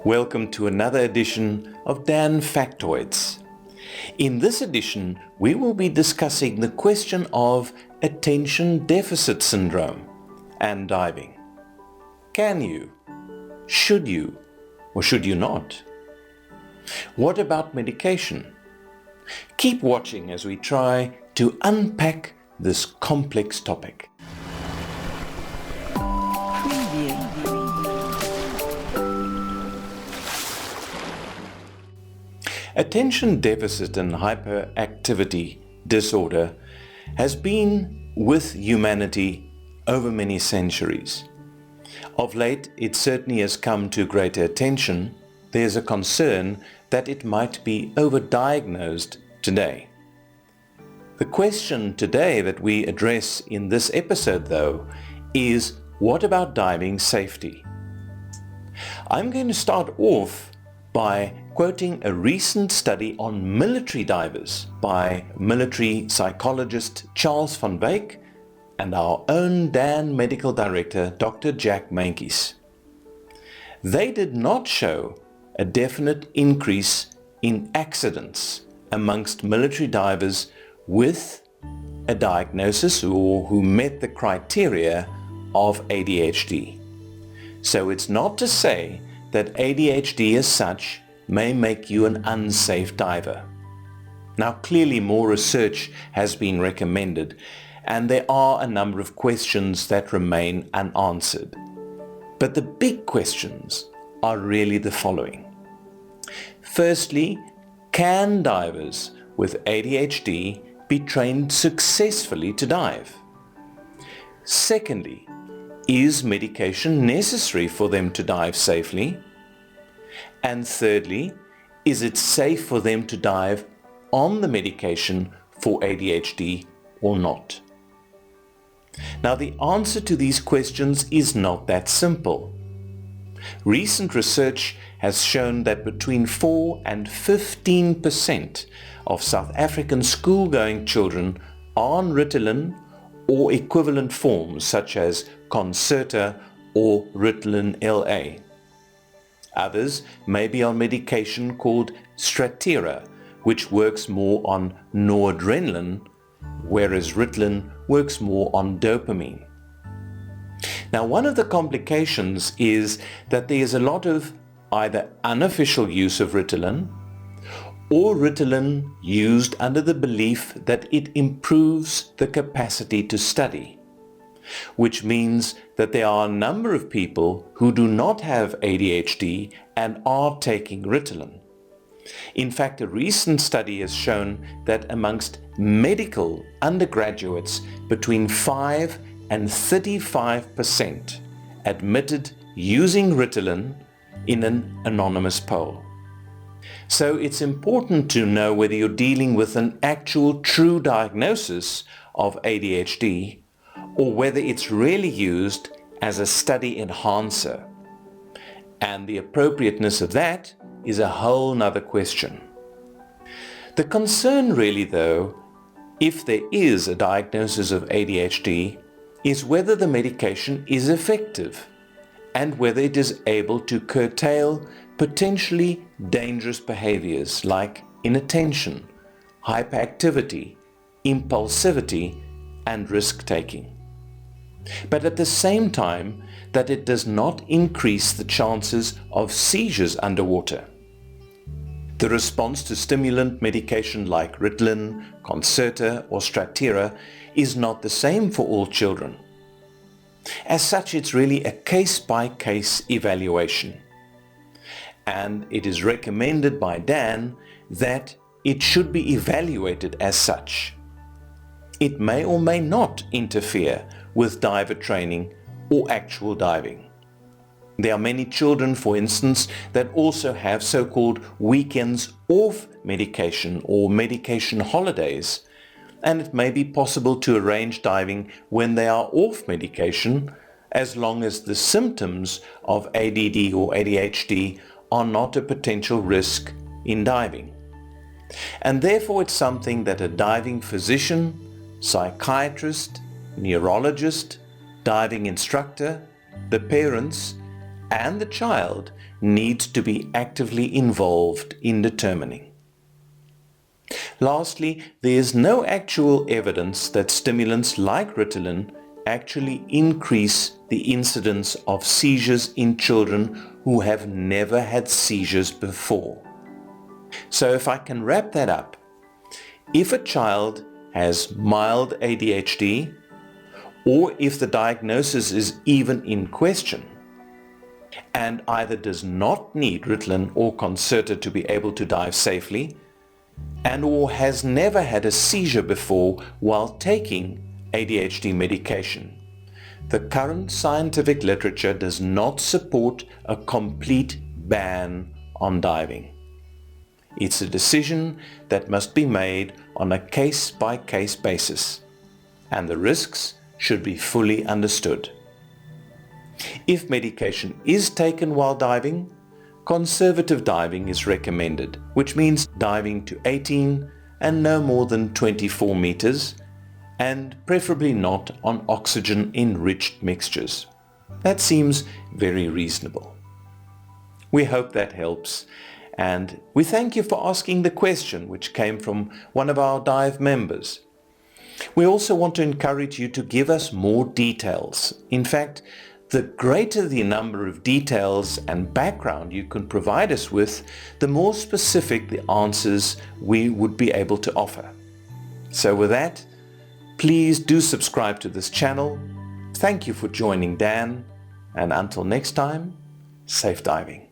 Welcome to another edition of Dan Factoids. In this edition, we will be discussing the question of attention deficit syndrome and diving. Can you? Should you? Or should you not? What about medication? Keep watching as we try to unpack this complex topic. Attention deficit and hyperactivity disorder has been with humanity over many centuries. Of late, it certainly has come to greater attention. There's a concern that it might be overdiagnosed today. The question today that we address in this episode, though, is what about diving safety? I'm going to start off by quoting a recent study on military divers by military psychologist Charles van Wyk and our own Dan Medical Director Dr. Jack Mankies. They did not show a definite increase in accidents amongst military divers with a diagnosis or who met the criteria of ADHD. So it's not to say that ADHD as such may make you an unsafe diver. Now clearly more research has been recommended and there are a number of questions that remain unanswered. But the big questions are really the following. Firstly, can divers with ADHD be trained successfully to dive? Secondly, is medication necessary for them to dive safely? And thirdly, is it safe for them to dive on the medication for ADHD or not? Now, the answer to these questions is not that simple. Recent research has shown that between 4 and 15% of South African school-going children are on Ritalin or equivalent forms such as Concerta or Ritalin LA. Others may be on medication called Strattera, which works more on noradrenaline, whereas Ritalin works more on dopamine. Now, one of the complications is that there is a lot of either unofficial use of Ritalin or Ritalin used under the belief that it improves the capacity to study, which means that there are a number of people who do not have ADHD and are taking Ritalin. In fact, a recent study has shown that amongst medical undergraduates, between 5 and 35% admitted using Ritalin in an anonymous poll. So it's important to know whether you're dealing with an actual true diagnosis of ADHD or whether it's really used as a study enhancer. And the appropriateness of that is a whole nother question. The concern really, though, if there is a diagnosis of ADHD, is whether the medication is effective and whether it is able to curtail potentially dangerous behaviors like inattention, hyperactivity, impulsivity, and risk-taking. But at the same time, that it does not increase the chances of seizures underwater. The response to stimulant medication like Ritalin, Concerta, or Strattera is not the same for all children. As such, it's really a case-by-case evaluation. And it is recommended by Dan that it should be evaluated as such. It may or may not interfere with diver training or actual diving. There are many children, for instance, that also have so-called weekends off medication or medication holidays, and it may be possible to arrange diving when they are off medication as long as the symptoms of ADD or ADHD are not a potential risk in diving. And therefore it's something that a diving physician, psychiatrist, neurologist, diving instructor, the parents, and the child needs to be actively involved in determining. Lastly, there is no actual evidence that stimulants like Ritalin actually increase the incidence of seizures in children who have never had seizures before. So if I can wrap that up, if a child has mild ADHD, or if the diagnosis is even in question, and either does not need Ritalin or Concerta to be able to dive safely, and or has never had a seizure before while taking ADHD medication, the current scientific literature does not support a complete ban on diving. It's a decision that must be made on a case-by-case basis, and the risks should be fully understood. If medication is taken while diving, conservative diving is recommended, which means diving to 18 and no more than 24 meters, and preferably not on oxygen-enriched mixtures. That seems very reasonable. We hope that helps, and we thank you for asking the question, which came from one of our dive members. We also want to encourage you to give us more details. In fact, the greater the number of details and background you can provide us with, the more specific the answers we would be able to offer. So with that, please do subscribe to this channel. Thank you for joining Dan, and until next time, safe diving.